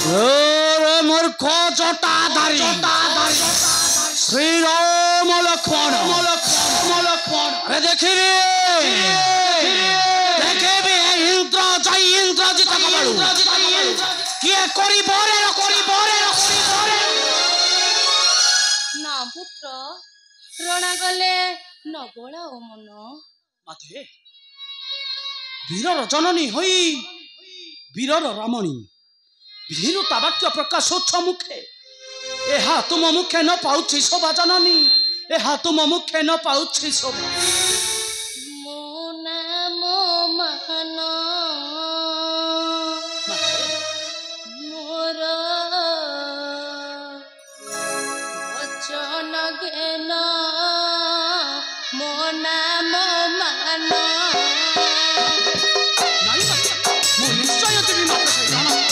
मूर्ख जटाधारी श्री राम लक्ष्मण अरे देखिए भी इंद्र जय इंद्रजित कबाड़ू किए करी बोरे ना पुत्र रणा गले नबला ओ मन माते वीर जननी होई वीर रमणी भीरुता वाक्य प्रकाश मुखे एहा तुम मुखे न पाउछि शोभा जननी एहा तुम मुखे न पाउछि शोभा मो नाम मन मोर वचन घेन मो नाम मन निश्चय देवी माता सही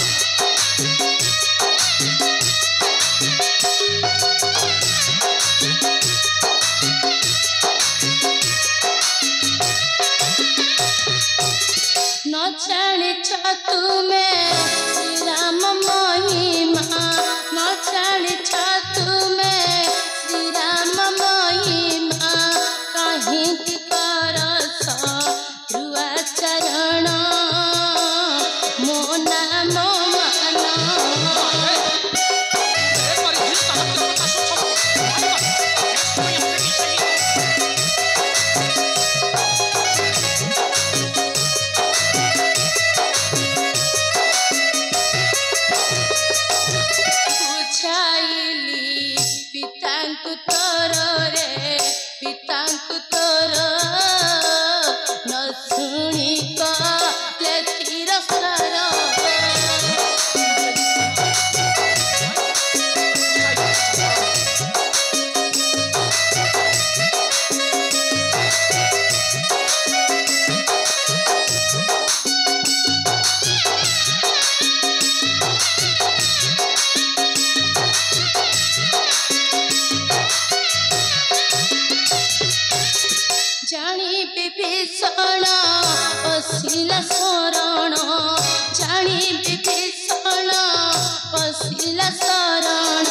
जानिछ तुम्हें श्री राम महिमा न जानिछ तुम्हें श्री राम महिमा कहीं करस ध्रुवाचरण मो नाम मन पितांकु तोर न शुणी कले तिरस्कार जानी विभीषण पशिला शरण जानी विभीषण पशिला शरण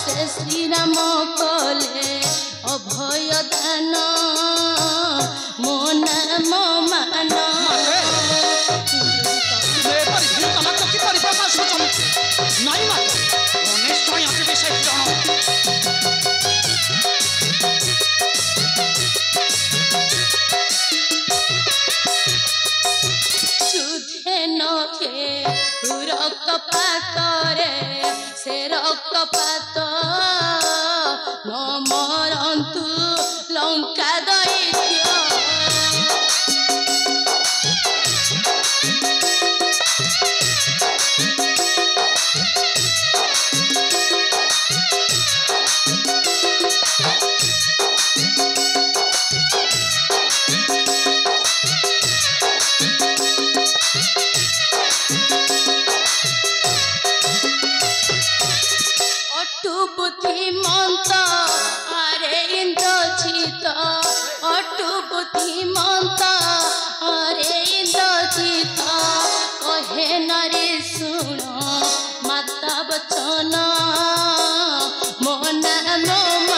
से श्री राम कले अभय दान मो नाम मान रक्तपातरे से रक्तपात न मरन्तु लंका दैत्य बुद्धिमंत अरे इंद्रजित अटु बुद्धिमंत अरे इंद्रजित कहे नारी सुन माता वचन मो नाम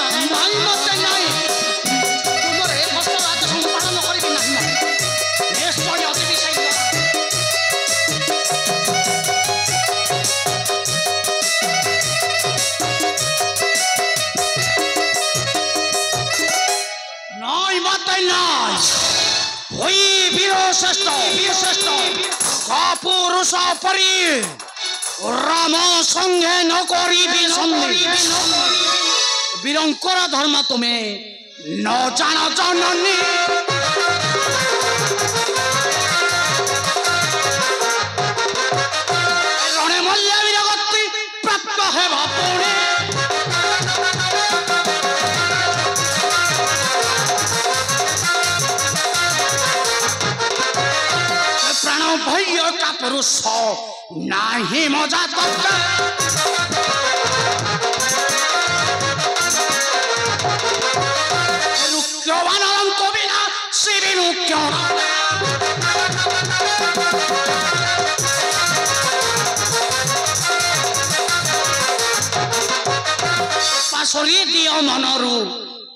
श्रेष्ठ पुरुष परी राम संगे न करी वीरंकर धर्म तुम्हें न जान जननी रणे मल्ल वीरगति प्राप्त है पुणे भय का पुरुष नाही मजा रुक्यवान को बिना शिविनु क्यों ସରି ଦିଅ ମନରୁ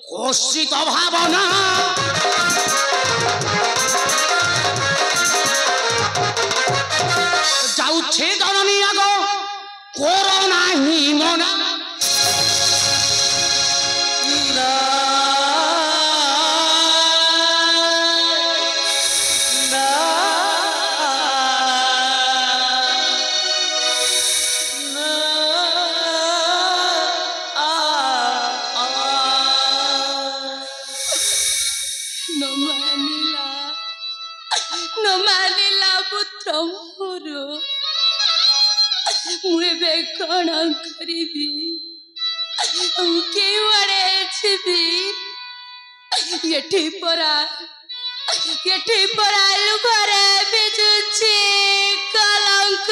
କୋଷିତ ଭାବନା ଯାଉଛେ ଜନନୀ ଆଗ କୋର ନାହିଁ ମନା मुझे कौन करीबी केवड़े छिबी ये परा लुकरे बिजुची कलंक